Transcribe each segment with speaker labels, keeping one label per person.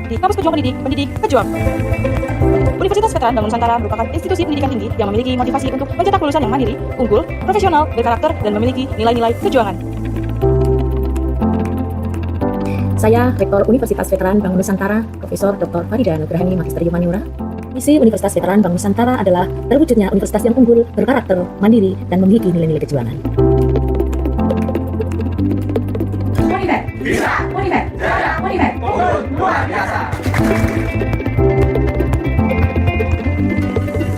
Speaker 1: di Kampus Pejuang Pendidik Pejuang. Universitas Veteran Bangun Nusantara merupakan institusi pendidikan tinggi yang memiliki motivasi untuk mencetak lulusan yang mandiri, unggul, profesional, berkarakter, dan memiliki nilai-nilai perjuangan.
Speaker 2: Saya, Rektor Universitas Veteran Bangun Nusantara, Profesor Dr. Farida Nugrahani, Magister Humaniora. Misi Universitas Veteran Bangun Nusantara adalah terwujudnya universitas yang unggul, berkarakter, mandiri, dan memiliki nilai-nilai kejuangan.
Speaker 3: Unimed, bisa, Unimed, jaya, Unimed, unggul, luar biasa.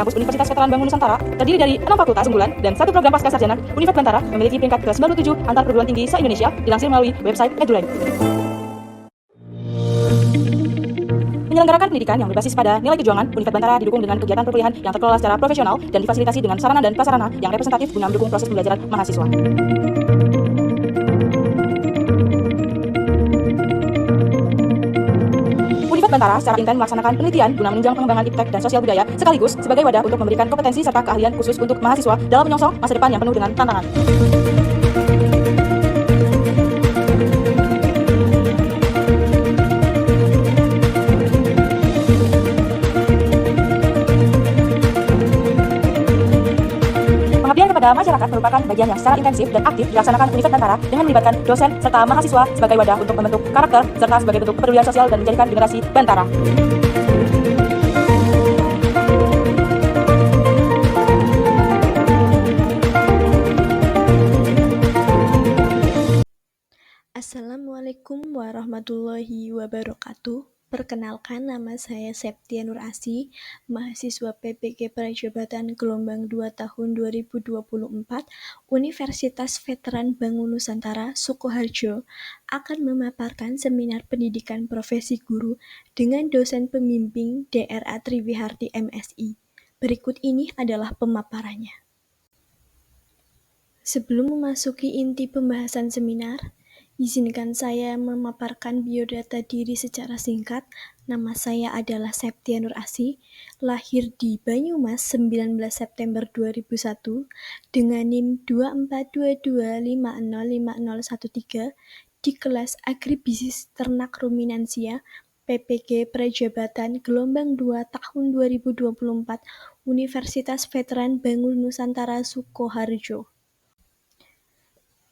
Speaker 1: Kampus Universitas Veteran Bangun Nusantara terdiri dari 6 fakultas unggulan dan 1 program pascasarjana. Univet Bantara memiliki peringkat ke-97 antar perguruan tinggi se-Indonesia, dilansir melalui website Edulab. Menyelenggarakan pendidikan yang berbasis pada nilai kejuangan, Univet Bantara didukung dengan kegiatan perkuliahan yang terkelola secara profesional dan difasilitasi dengan sarana dan prasarana yang representatif guna mendukung proses pembelajaran mahasiswa. Univet Bantara secara intens melaksanakan penelitian guna menunjang pengembangan iptek dan sosial budaya sekaligus sebagai wadah untuk memberikan kompetensi serta keahlian khusus untuk mahasiswa dalam menyongsong masa depan yang penuh dengan tantangan. Pengabdian kepada masyarakat merupakan bagian yang secara intensif dan aktif dilaksanakan Univet Bantara dengan melibatkan dosen serta mahasiswa sebagai wadah untuk membentuk karakter serta sebagai bentuk kepedulian sosial dan menjadikan generasi Bantara.
Speaker 4: Assalamualaikum warahmatullahi wabarakatuh. Perkenalkan, nama saya Septia Nur Asih, mahasiswa PPG Prajabatan Gelombang 2 tahun 2024, Universitas Veteran Bangun Nusantara, Sukoharjo, akan memaparkan seminar pendidikan profesi guru dengan dosen pembimbing DRA Triwiharti MSI. Berikut ini adalah pemaparannya. Sebelum memasuki inti pembahasan seminar, izinkan saya memaparkan biodata diri secara singkat. Nama saya adalah Septia Nur Asih, lahir di Banyumas 19 September 2001 dengan NIM 24225050013 di kelas Agribisnis Ternak Ruminansia PPG Prajabatan Gelombang 2 tahun 2024 Universitas Veteran Bangun Nusantara Sukoharjo.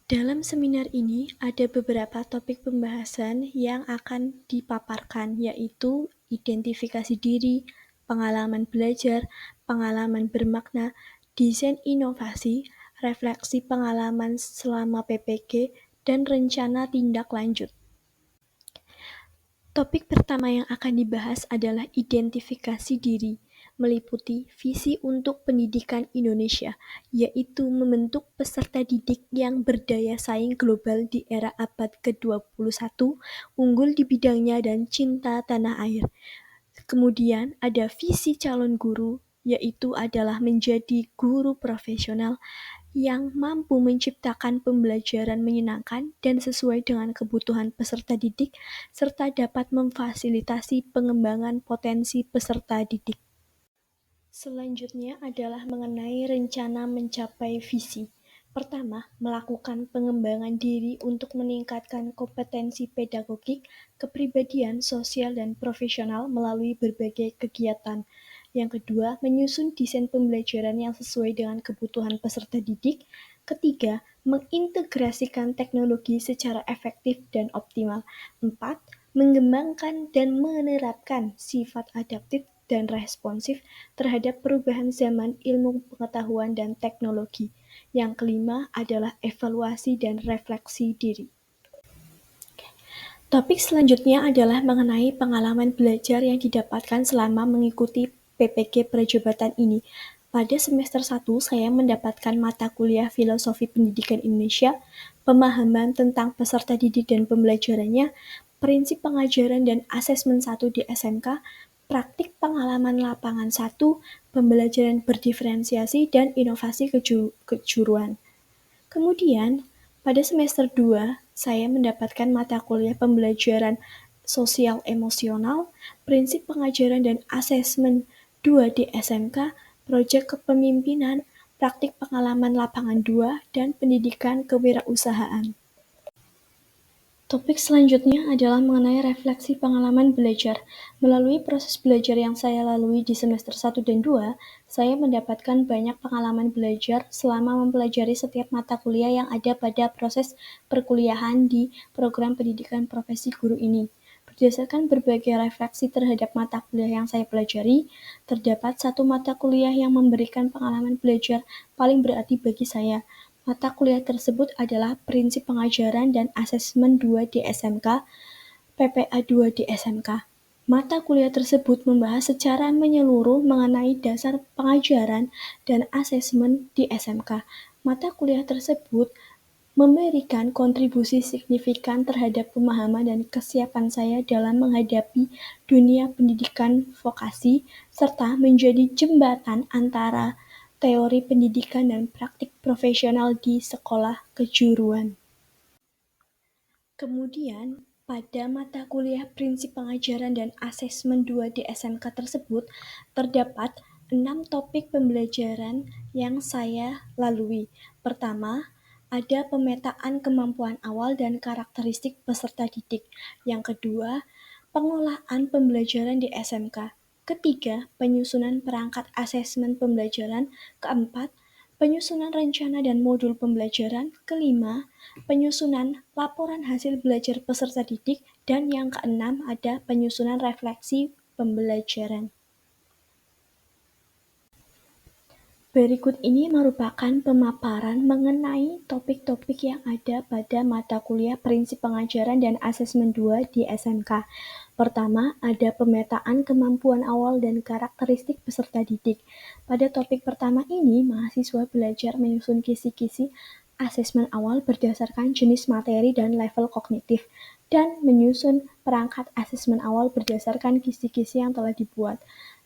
Speaker 4: Dalam seminar ini ada beberapa topik pembahasan yang akan dipaparkan, yaitu identifikasi diri, pengalaman belajar, pengalaman bermakna, desain inovasi, refleksi pengalaman selama PPG, dan rencana tindak lanjut. Topik pertama yang akan dibahas adalah identifikasi diri, meliputi visi untuk pendidikan Indonesia, yaitu membentuk peserta didik yang berdaya saing global di era abad ke-21, unggul di bidangnya dan cinta tanah air. Kemudian ada visi calon guru, yaitu adalah menjadi guru profesional yang mampu menciptakan pembelajaran menyenangkan dan sesuai dengan kebutuhan peserta didik, serta dapat memfasilitasi pengembangan potensi peserta didik. Selanjutnya adalah mengenai rencana mencapai visi. Pertama, melakukan pengembangan diri untuk meningkatkan kompetensi pedagogik, kepribadian, sosial, dan profesional melalui berbagai kegiatan. Yang kedua, menyusun desain pembelajaran yang sesuai dengan kebutuhan peserta didik. Ketiga, mengintegrasikan teknologi secara efektif dan optimal. 4. Mengembangkan dan menerapkan sifat adaptif dan responsif terhadap perubahan zaman ilmu pengetahuan dan teknologi. Yang kelima adalah evaluasi dan refleksi diri. Topik selanjutnya adalah mengenai pengalaman belajar yang didapatkan selama mengikuti PPG Prajabatan ini. Pada semester 1, saya mendapatkan mata kuliah Filosofi Pendidikan Indonesia, pemahaman tentang peserta didik dan pembelajarannya, prinsip pengajaran dan asesmen 1 di SMK, praktik pengalaman lapangan 1, pembelajaran berdiferensiasi, dan inovasi kejuruan. Kemudian, pada semester 2, saya mendapatkan mata kuliah pembelajaran sosial emosional, prinsip pengajaran dan asesmen 2 di SMK, proyek kepemimpinan, praktik pengalaman lapangan 2, dan pendidikan kewirausahaan. Topik selanjutnya adalah mengenai refleksi pengalaman belajar. Melalui proses belajar yang saya lalui di semester 1 dan 2, saya mendapatkan banyak pengalaman belajar selama mempelajari setiap mata kuliah yang ada pada proses perkuliahan di program pendidikan profesi guru ini. Berdasarkan berbagai refleksi terhadap mata kuliah yang saya pelajari, terdapat satu mata kuliah yang memberikan pengalaman belajar paling berarti bagi saya. Mata kuliah tersebut adalah Prinsip Pengajaran dan Asesmen 2 di SMK, PPA 2 di SMK. Mata kuliah tersebut membahas secara menyeluruh mengenai dasar pengajaran dan asesmen di SMK. Mata kuliah tersebut memberikan kontribusi signifikan terhadap pemahaman dan kesiapan saya dalam menghadapi dunia pendidikan vokasi, serta menjadi jembatan antara teori pendidikan dan praktik profesional di sekolah kejuruan. Kemudian, pada mata kuliah Prinsip Pengajaran dan Asesmen 2 di SMK tersebut, terdapat 6 topik pembelajaran yang saya lalui. Pertama, ada pemetaan kemampuan awal dan karakteristik peserta didik. Yang kedua, pengolahan pembelajaran di SMK. Ketiga, penyusunan perangkat asesmen pembelajaran. Keempat, penyusunan rencana dan modul pembelajaran. Kelima, penyusunan laporan hasil belajar peserta didik. Dan yang keenam, ada penyusunan refleksi pembelajaran. Berikut ini merupakan pemaparan mengenai topik-topik yang ada pada mata kuliah Prinsip Pengajaran dan Asesmen 2 di SMK. Pertama, ada pemetaan kemampuan awal dan karakteristik peserta didik. Pada topik pertama ini, mahasiswa belajar menyusun kisi-kisi asesmen awal berdasarkan jenis materi dan level kognitif, dan menyusun perangkat asesmen awal berdasarkan kisi-kisi yang telah dibuat.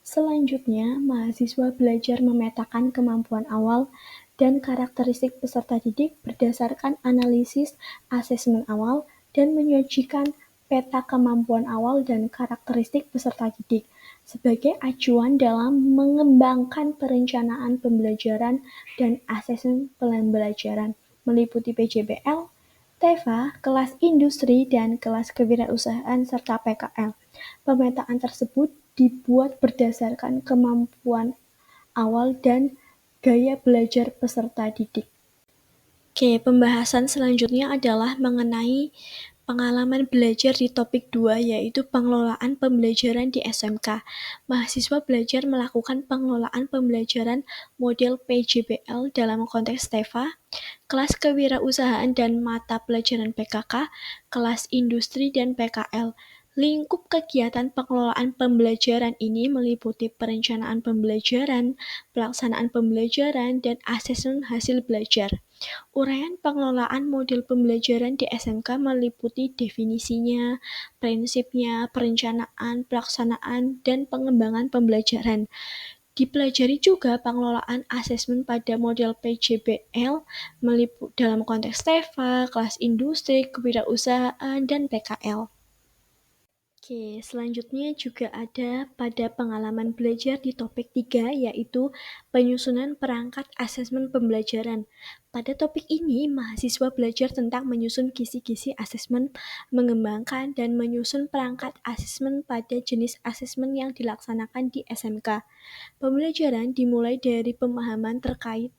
Speaker 4: Selanjutnya, mahasiswa belajar memetakan kemampuan awal dan karakteristik peserta didik berdasarkan analisis asesmen awal dan menyajikan peta kemampuan awal dan karakteristik peserta didik sebagai acuan dalam mengembangkan perencanaan pembelajaran dan asesmen pembelajaran, meliputi PJBL, TEVA, kelas industri, dan kelas kewirausahaan, serta PKL. Pemetaan tersebut dibuat berdasarkan kemampuan awal dan gaya belajar peserta didik. Oke, pembahasan selanjutnya adalah mengenai pengalaman belajar di topik 2, yaitu pengelolaan pembelajaran di SMK. Mahasiswa belajar melakukan pengelolaan pembelajaran model PJBL dalam konteks TEVA, kelas kewirausahaan dan mata pelajaran PKK, kelas industri dan PKL. Lingkup kegiatan pengelolaan pembelajaran ini meliputi perencanaan pembelajaran, pelaksanaan pembelajaran, dan asesmen hasil belajar. Uraian pengelolaan model pembelajaran di SMK meliputi definisinya, prinsipnya, perencanaan, pelaksanaan, dan pengembangan pembelajaran. Dipelajari juga pengelolaan asesmen pada model PJBL dalam konteks TEVA, kelas industri, kewirausahaan, dan PKL. Oke, selanjutnya juga ada pada pengalaman belajar di topik 3, yaitu penyusunan perangkat asesmen pembelajaran. Pada topik ini, mahasiswa belajar tentang menyusun kisi-kisi asesmen, mengembangkan dan menyusun perangkat asesmen pada jenis asesmen yang dilaksanakan di SMK. Pembelajaran dimulai dari pemahaman terkait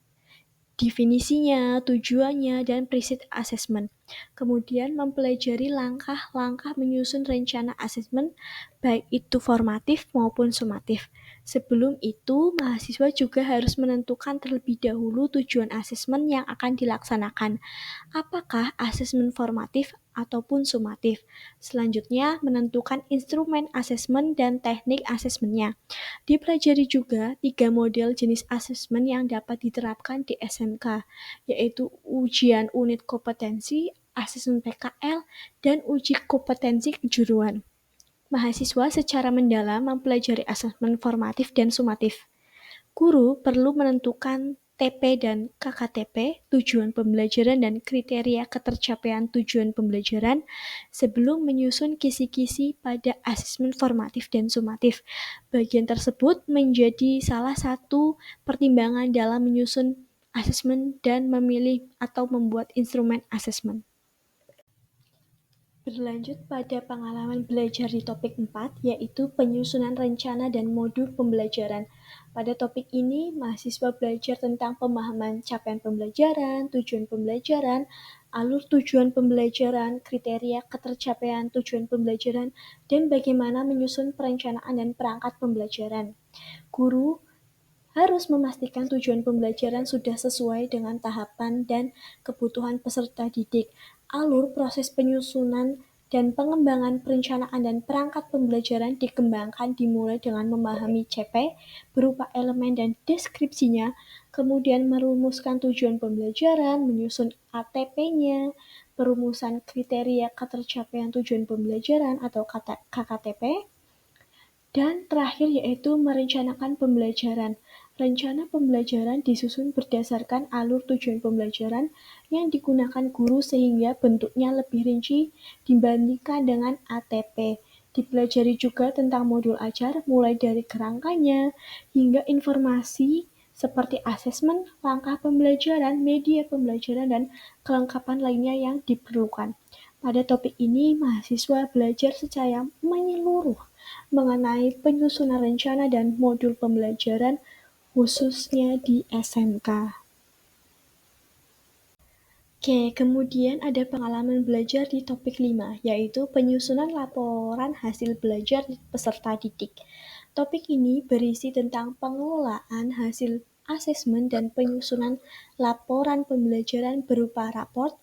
Speaker 4: definisinya, tujuannya, dan prinsip asesmen. Kemudian mempelajari langkah-langkah menyusun rencana asesmen, baik itu formatif maupun sumatif. Sebelum itu, mahasiswa juga harus menentukan terlebih dahulu tujuan asesmen yang akan dilaksanakan. Apakah asesmen formatif ataupun sumatif? Selanjutnya, menentukan instrumen asesmen dan teknik asesmennya. Dipelajari juga 3 model jenis asesmen yang dapat diterapkan di SMK, yaitu ujian unit kompetensi, asesmen PKL, dan uji kompetensi kejuruan. Mahasiswa secara mendalam mempelajari asesmen formatif dan sumatif. Guru perlu menentukan TP dan KKTP, tujuan pembelajaran dan kriteria ketercapaian tujuan pembelajaran, sebelum menyusun kisi-kisi pada asesmen formatif dan sumatif. Bagian tersebut menjadi salah satu pertimbangan dalam menyusun asesmen dan memilih atau membuat instrumen asesmen. Berlanjut pada pengalaman belajar di topik 4, yaitu penyusunan rencana dan modul pembelajaran. Pada topik ini, mahasiswa belajar tentang pemahaman capaian pembelajaran, tujuan pembelajaran, alur tujuan pembelajaran, kriteria ketercapaian tujuan pembelajaran, dan bagaimana menyusun perencanaan dan perangkat pembelajaran. Guru harus memastikan tujuan pembelajaran sudah sesuai dengan tahapan dan kebutuhan peserta didik. Alur proses penyusunan dan pengembangan perencanaan dan perangkat pembelajaran dikembangkan dimulai dengan memahami CP berupa elemen dan deskripsinya, kemudian merumuskan tujuan pembelajaran, menyusun ATP-nya, perumusan kriteria ketercapaian tujuan pembelajaran atau KKTP, dan terakhir yaitu merencanakan pembelajaran. Rencana pembelajaran disusun berdasarkan alur tujuan pembelajaran yang digunakan guru sehingga bentuknya lebih rinci dibandingkan dengan ATP. Dipelajari juga tentang modul ajar mulai dari kerangkanya hingga informasi seperti asesmen, langkah pembelajaran, media pembelajaran, dan kelengkapan lainnya yang diperlukan. Pada topik ini, mahasiswa belajar secara menyeluruh mengenai penyusunan rencana dan modul pembelajaran khususnya di SMK. Oke, kemudian ada pengalaman belajar di topik 5, yaitu penyusunan laporan hasil belajar peserta didik. Topik ini berisi tentang pengelolaan hasil asesmen dan penyusunan laporan pembelajaran berupa raport,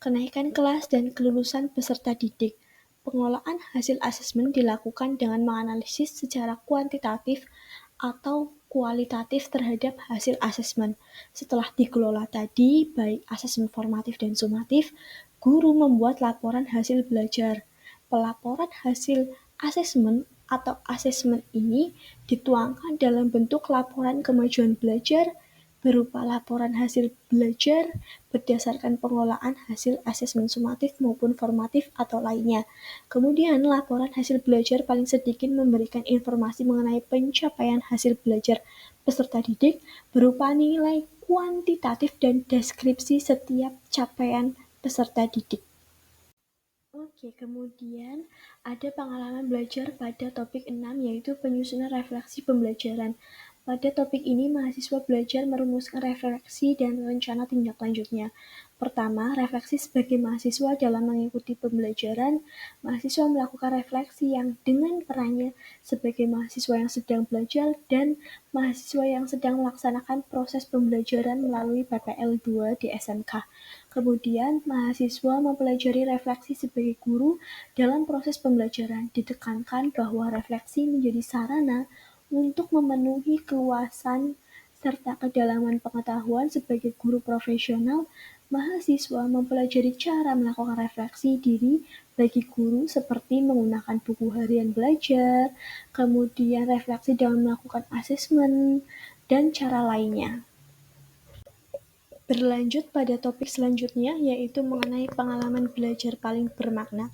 Speaker 4: kenaikan kelas, dan kelulusan peserta didik. Pengelolaan hasil asesmen dilakukan dengan menganalisis secara kuantitatif atau kualitatif terhadap hasil asesmen. Setelah dikelola tadi, baik asesmen formatif dan sumatif, guru membuat laporan hasil belajar. Pelaporan hasil asesmen atau asesmen ini dituangkan dalam bentuk laporan kemajuan belajar berupa laporan hasil belajar berdasarkan pengelolaan hasil asesmen sumatif maupun formatif atau lainnya. Kemudian, laporan hasil belajar paling sedikit memberikan informasi mengenai pencapaian hasil belajar peserta didik berupa nilai kuantitatif dan deskripsi setiap capaian peserta didik. Oke, kemudian ada pengalaman belajar pada topik 6, yaitu penyusunan refleksi pembelajaran. Pada topik ini, mahasiswa belajar merumuskan refleksi dan rencana tindak lanjutnya. Pertama, refleksi sebagai mahasiswa dalam mengikuti pembelajaran. Mahasiswa melakukan refleksi yang dengan perannya sebagai mahasiswa yang sedang belajar dan mahasiswa yang sedang melaksanakan proses pembelajaran melalui PPL 2 di SMK. Kemudian, mahasiswa mempelajari refleksi sebagai guru dalam proses pembelajaran. Ditekankan bahwa refleksi menjadi sarana untuk memenuhi keluasan serta kedalaman pengetahuan sebagai guru profesional. Mahasiswa mempelajari cara melakukan refleksi diri bagi guru seperti menggunakan buku harian belajar, kemudian refleksi dalam melakukan asesmen, dan cara lainnya. Berlanjut pada topik selanjutnya, yaitu mengenai pengalaman belajar paling bermakna.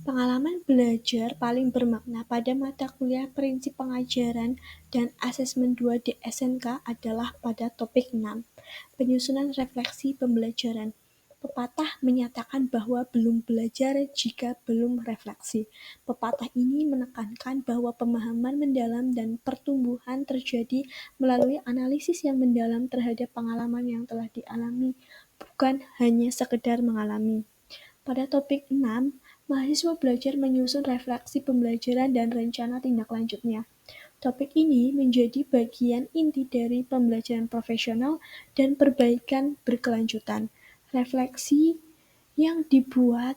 Speaker 4: Pengalaman belajar paling bermakna pada mata kuliah prinsip pengajaran dan asesmen 2 di SMK adalah pada topik 6, penyusunan refleksi pembelajaran. Pepatah menyatakan bahwa belum belajar jika belum refleksi. Pepatah ini menekankan bahwa pemahaman mendalam dan pertumbuhan terjadi melalui analisis yang mendalam terhadap pengalaman yang telah dialami, bukan hanya sekedar mengalami. Pada topik 6, mahasiswa belajar menyusun refleksi pembelajaran dan rencana tindak lanjutnya. Topik ini menjadi bagian inti dari pembelajaran profesional dan perbaikan berkelanjutan. Refleksi yang dibuat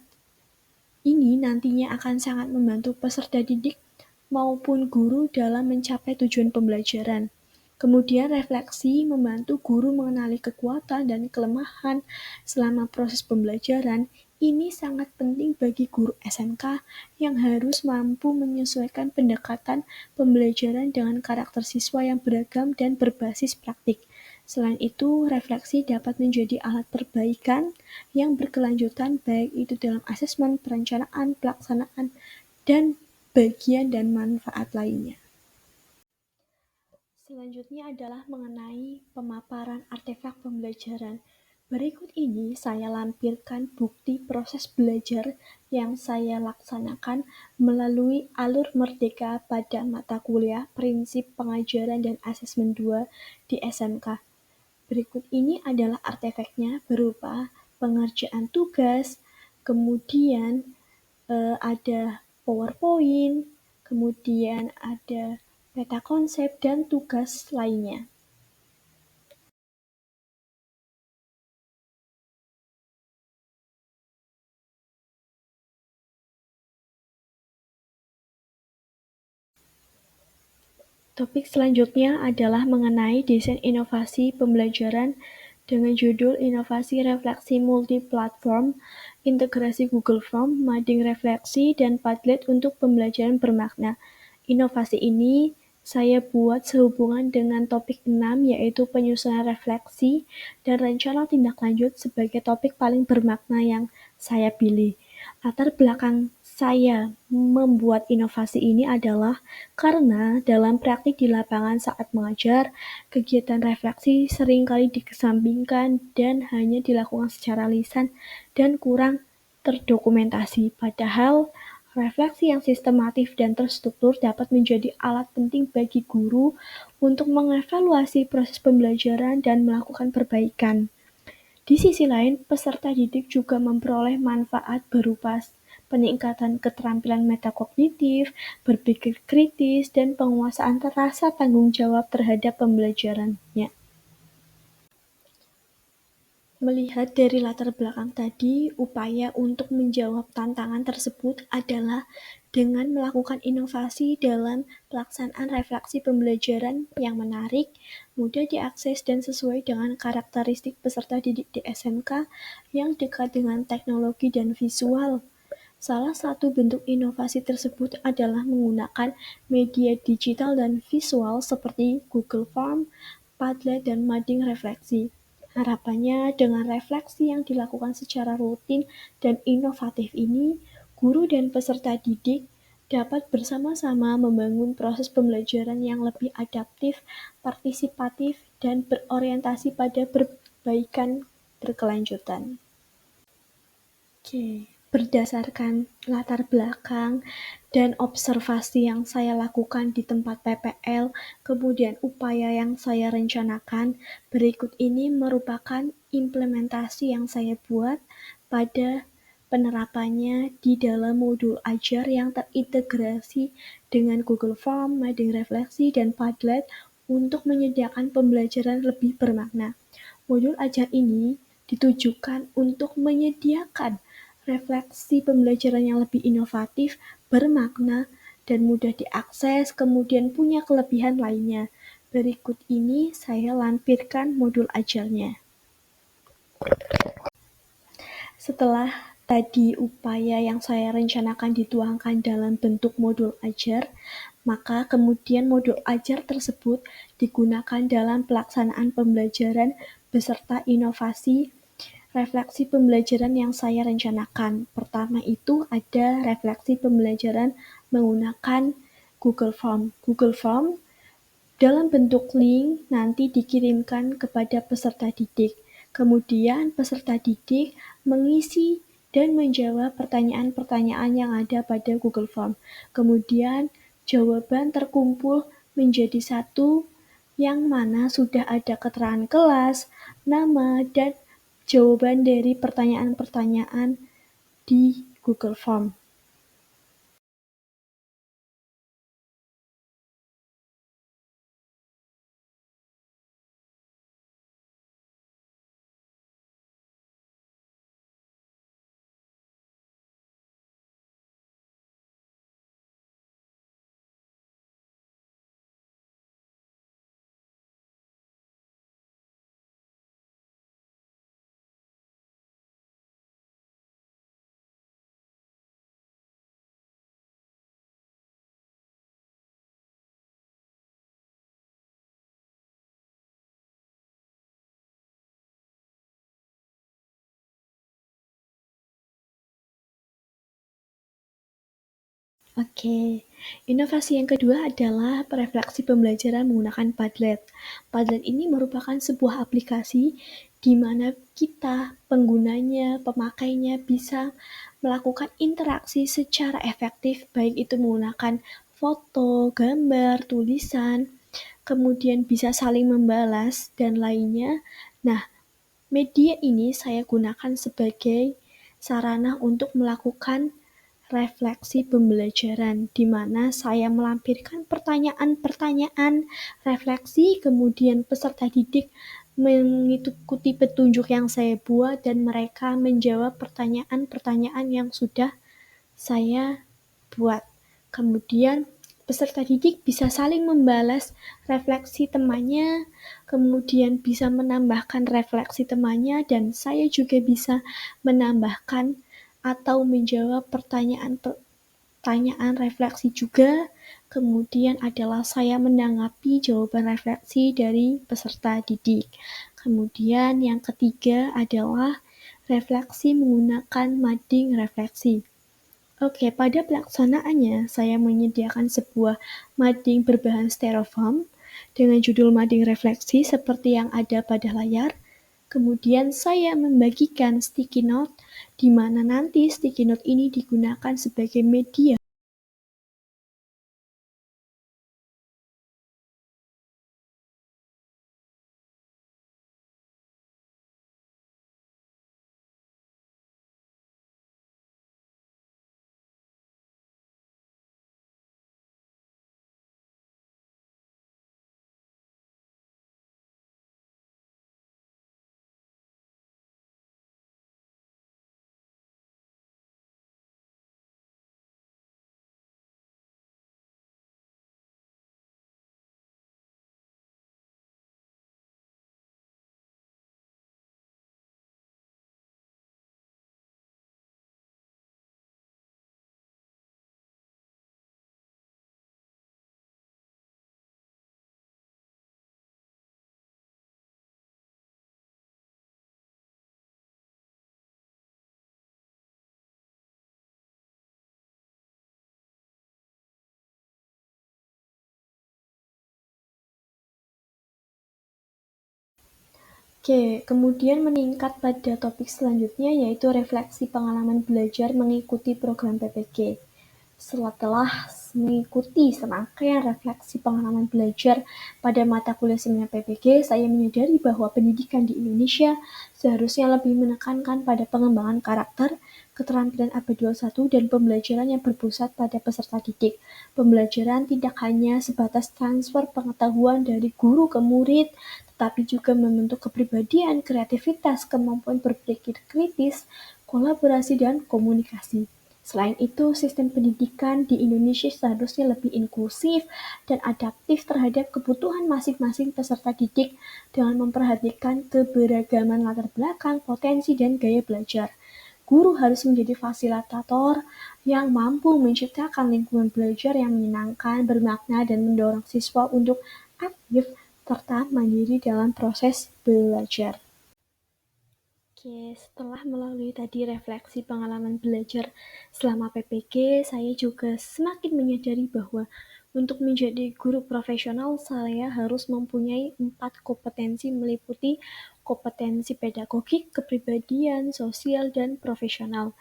Speaker 4: ini nantinya akan sangat membantu peserta didik maupun guru dalam mencapai tujuan pembelajaran. Kemudian refleksi membantu guru mengenali kekuatan dan kelemahan selama proses pembelajaran. Ini sangat penting bagi guru SMK yang harus mampu menyesuaikan pendekatan pembelajaran dengan karakter siswa yang beragam dan berbasis praktik. Selain itu, refleksi dapat menjadi alat perbaikan yang berkelanjutan baik itu dalam asesmen, perencanaan, pelaksanaan, dan bagian dan manfaat lainnya. Selanjutnya adalah mengenai pemaparan artefak pembelajaran. Berikut ini saya lampirkan bukti proses belajar yang saya laksanakan melalui alur Merdeka pada mata kuliah Prinsip Pengajaran dan Asesmen 2 di SMK. Berikut ini adalah artefaknya berupa pengerjaan tugas, kemudian ada PowerPoint, kemudian ada peta konsep dan tugas lainnya. Topik selanjutnya adalah mengenai desain inovasi pembelajaran dengan judul Inovasi Refleksi Multiplatform, Integrasi Google Form, Mading Refleksi, dan Padlet untuk Pembelajaran Bermakna. Inovasi ini saya buat sehubungan dengan topik 6 yaitu penyusunan refleksi dan rencana tindak lanjut sebagai topik paling bermakna yang saya pilih. Latar belakang saya membuat inovasi ini adalah karena dalam praktik di lapangan saat mengajar, kegiatan refleksi seringkali dikesampingkan dan hanya dilakukan secara lisan dan kurang terdokumentasi. Padahal, refleksi yang sistematif dan terstruktur dapat menjadi alat penting bagi guru untuk mengevaluasi proses pembelajaran dan melakukan perbaikan. Di sisi lain, peserta didik juga memperoleh manfaat berupa peningkatan keterampilan metakognitif, berpikir kritis, dan penguasaan rasa tanggung jawab terhadap pembelajarannya. Melihat dari latar belakang tadi, upaya untuk menjawab tantangan tersebut adalah dengan melakukan inovasi dalam pelaksanaan refleksi pembelajaran yang menarik, mudah diakses dan sesuai dengan karakteristik peserta didik di SMK yang dekat dengan teknologi dan visual. Salah satu bentuk inovasi tersebut adalah menggunakan media digital dan visual seperti Google Form, Padlet, dan Mading Refleksi. Harapannya dengan refleksi yang dilakukan secara rutin dan inovatif ini, guru dan peserta didik dapat bersama-sama membangun proses pembelajaran yang lebih adaptif, partisipatif, dan berorientasi pada perbaikan berkelanjutan. Oke, berdasarkan latar belakang dan observasi yang saya lakukan di tempat PPL, kemudian upaya yang saya rencanakan, berikut ini merupakan implementasi yang saya buat pada penerapannya di dalam modul ajar yang terintegrasi dengan Google Form, Mading Refleksi, dan Padlet untuk menyediakan pembelajaran lebih bermakna. Modul ajar ini ditujukan untuk menyediakan refleksi pembelajaran yang lebih inovatif, bermakna, dan mudah diakses, kemudian punya kelebihan lainnya. Berikut ini saya lampirkan modul ajarnya. Setelah tadi upaya yang saya rencanakan dituangkan dalam bentuk modul ajar, maka kemudian modul ajar tersebut digunakan dalam pelaksanaan pembelajaran beserta inovasi refleksi pembelajaran yang saya rencanakan. Pertama itu ada refleksi pembelajaran menggunakan Google Form. Google Form dalam bentuk link nanti dikirimkan kepada peserta didik. Kemudian peserta didik mengisi dan menjawab pertanyaan-pertanyaan yang ada pada Google Form. Kemudian jawaban terkumpul menjadi satu yang mana sudah ada keterangan kelas, nama, dan jawaban dari pertanyaan-pertanyaan di Google Form. Oke, inovasi yang kedua adalah refleksi pembelajaran menggunakan Padlet. Padlet ini merupakan sebuah aplikasi di mana kita, penggunanya, pemakainya bisa melakukan interaksi secara efektif, baik itu menggunakan foto, gambar, tulisan, kemudian bisa saling membalas, dan lainnya. Nah, media ini saya gunakan sebagai sarana untuk melakukan refleksi pembelajaran, di mana saya melampirkan pertanyaan-pertanyaan refleksi, kemudian peserta didik mengikuti petunjuk yang saya buat, dan mereka menjawab pertanyaan-pertanyaan yang sudah saya buat. Kemudian peserta didik bisa saling membalas refleksi temannya, kemudian bisa menambahkan refleksi temannya, dan saya juga bisa menambahkan atau menjawab pertanyaan refleksi juga. Kemudian adalah saya menanggapi jawaban refleksi dari peserta didik. Kemudian yang ketiga adalah refleksi menggunakan mading refleksi. Oke, pada pelaksanaannya, saya menyediakan sebuah mading berbahan styrofoam dengan judul mading refleksi seperti yang ada pada layar. Kemudian saya membagikan sticky note, di mana nanti sticky note ini digunakan sebagai media Oke, kemudian meningkat pada topik selanjutnya yaitu refleksi pengalaman belajar mengikuti program PPG. Setelah mengikuti serangkaian refleksi pengalaman belajar pada mata kuliah seminar PPG, saya menyadari bahwa pendidikan di Indonesia seharusnya lebih menekankan pada pengembangan karakter, keterampilan abad 21, dan pembelajaran yang berpusat pada peserta didik. Pembelajaran tidak hanya sebatas transfer pengetahuan dari guru ke murid, tetapi juga membentuk kepribadian, kreativitas, kemampuan berpikir kritis, kolaborasi, dan komunikasi. Selain itu, sistem pendidikan di Indonesia seharusnya lebih inklusif dan adaptif terhadap kebutuhan masing-masing peserta didik dengan memperhatikan keberagaman latar belakang, potensi, dan gaya belajar. Guru harus menjadi fasilitator yang mampu menciptakan lingkungan belajar yang menyenangkan, bermakna, dan mendorong siswa untuk aktif serta mandiri dalam proses belajar. Oke, setelah melalui tadi refleksi pengalaman belajar selama PPG, saya juga semakin menyadari bahwa untuk menjadi guru profesional, saya harus mempunyai 4 kompetensi meliputi kompetensi pedagogik, kepribadian, sosial, dan profesional.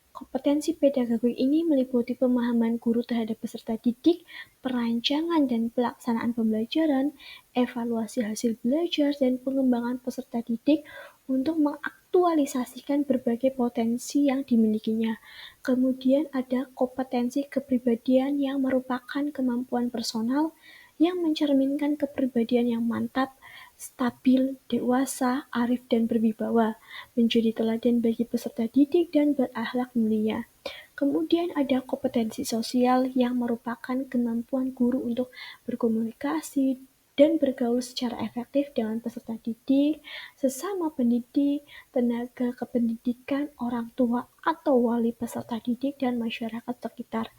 Speaker 4: Kompetensi pedagogik ini meliputi pemahaman guru terhadap peserta didik, perancangan dan pelaksanaan pembelajaran, evaluasi hasil belajar, dan pengembangan peserta didik untuk mengaktualisasikan berbagai potensi yang dimilikinya. Kemudian ada kompetensi kepribadian yang merupakan kemampuan personal yang mencerminkan kepribadian yang mantap, stabil, dewasa, arif, dan berwibawa, menjadi teladan bagi peserta didik dan berakhlak mulia. Kemudian ada kompetensi sosial yang merupakan kemampuan guru untuk berkomunikasi dan bergaul secara efektif dengan peserta didik, sesama pendidik, tenaga kependidikan, orang tua atau wali peserta didik, dan masyarakat sekitar.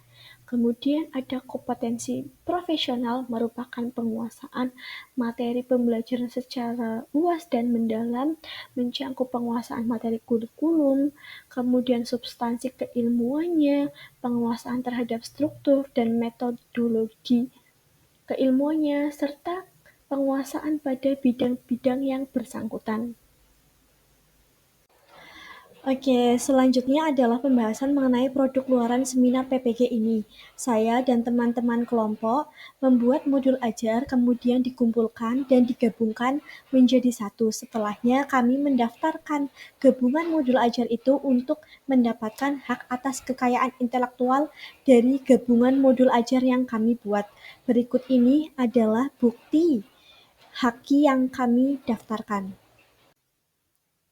Speaker 4: Kemudian ada kompetensi profesional merupakan penguasaan materi pembelajaran secara luas dan mendalam, mencakup penguasaan materi kurikulum, kemudian substansi keilmuannya, penguasaan terhadap struktur dan metodologi keilmuannya, serta penguasaan pada bidang-bidang yang bersangkutan. Oke, selanjutnya adalah pembahasan mengenai produk luaran seminar PPG ini. Saya dan teman-teman kelompok membuat modul ajar, kemudian dikumpulkan dan digabungkan menjadi satu. Setelahnya, kami mendaftarkan gabungan modul ajar itu untuk mendapatkan hak atas kekayaan intelektual dari gabungan modul ajar yang kami buat. Berikut ini adalah bukti haki yang kami daftarkan.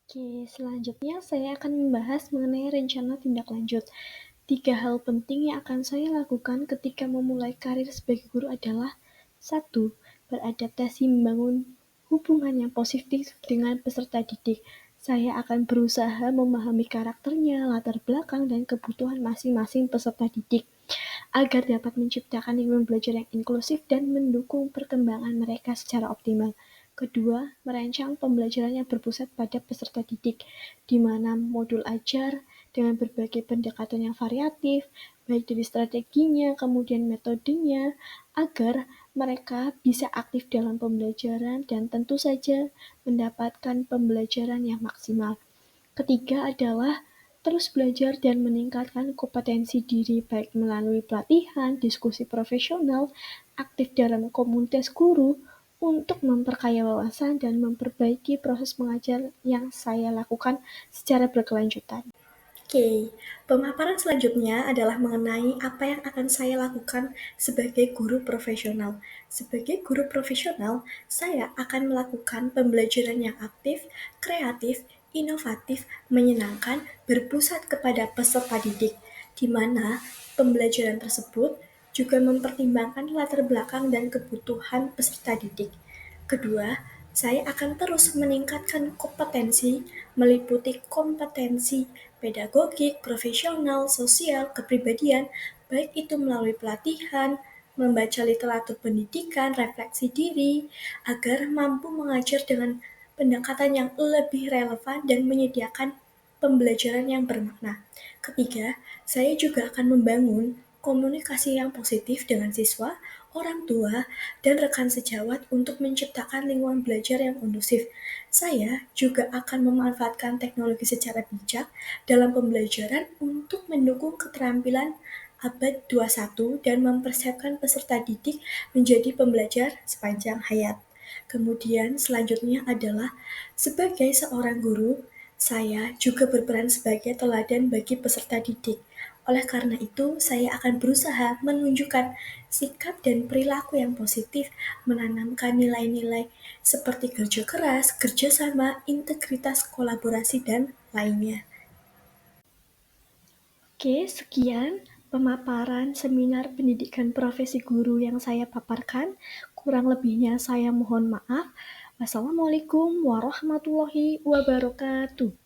Speaker 4: Oke, selanjutnya saya akan membahas mengenai rencana tindak lanjut. 3 hal penting yang akan saya lakukan ketika memulai karir sebagai guru adalah: 1. Beradaptasi membangun hubungan yang positif dengan peserta didik. Saya akan berusaha memahami karakternya, latar belakang, dan kebutuhan masing-masing peserta didik agar dapat menciptakan lingkungan belajar yang inklusif dan mendukung perkembangan mereka secara optimal. Kedua, merancang pembelajaran yang berpusat pada peserta didik, di mana modul ajar dengan berbagai pendekatan yang variatif, baik dari strateginya, kemudian metodenya, agar mereka bisa aktif dalam pembelajaran dan tentu saja mendapatkan pembelajaran yang maksimal. Ketiga adalah terus belajar dan meningkatkan kompetensi diri baik melalui pelatihan, diskusi profesional, aktif dalam komunitas guru untuk memperkaya wawasan dan memperbaiki proses mengajar yang saya lakukan secara berkelanjutan. Oke, pemaparan selanjutnya adalah mengenai apa yang akan saya lakukan sebagai guru profesional. Sebagai guru profesional, saya akan melakukan pembelajaran yang aktif, kreatif, inovatif, menyenangkan, berpusat kepada peserta didik, di mana pembelajaran tersebut juga mempertimbangkan latar belakang dan kebutuhan peserta didik. Kedua, saya akan terus meningkatkan kompetensi, meliputi kompetensi pedagogik, profesional, sosial, kepribadian, baik itu melalui pelatihan, membaca literatur pendidikan, refleksi diri, agar mampu mengajar dengan pendekatan yang lebih relevan dan menyediakan pembelajaran yang bermakna. Ketiga, saya juga akan membangun komunikasi yang positif dengan siswa, orang tua, dan rekan sejawat untuk menciptakan lingkungan belajar yang kondusif. Saya juga akan memanfaatkan teknologi secara bijak dalam pembelajaran untuk mendukung keterampilan abad 21 dan mempersiapkan peserta didik menjadi pembelajar sepanjang hayat. Kemudian selanjutnya adalah sebagai seorang guru, saya juga berperan sebagai teladan bagi peserta didik. Oleh karena itu, saya akan berusaha menunjukkan sikap dan perilaku yang positif, menanamkan nilai-nilai seperti kerja keras, kerjasama, integritas, kolaborasi, dan lainnya. Oke, sekian pemaparan seminar pendidikan profesi guru yang saya paparkan. Kurang lebihnya saya mohon maaf. Wassalamualaikum warahmatullahi wabarakatuh.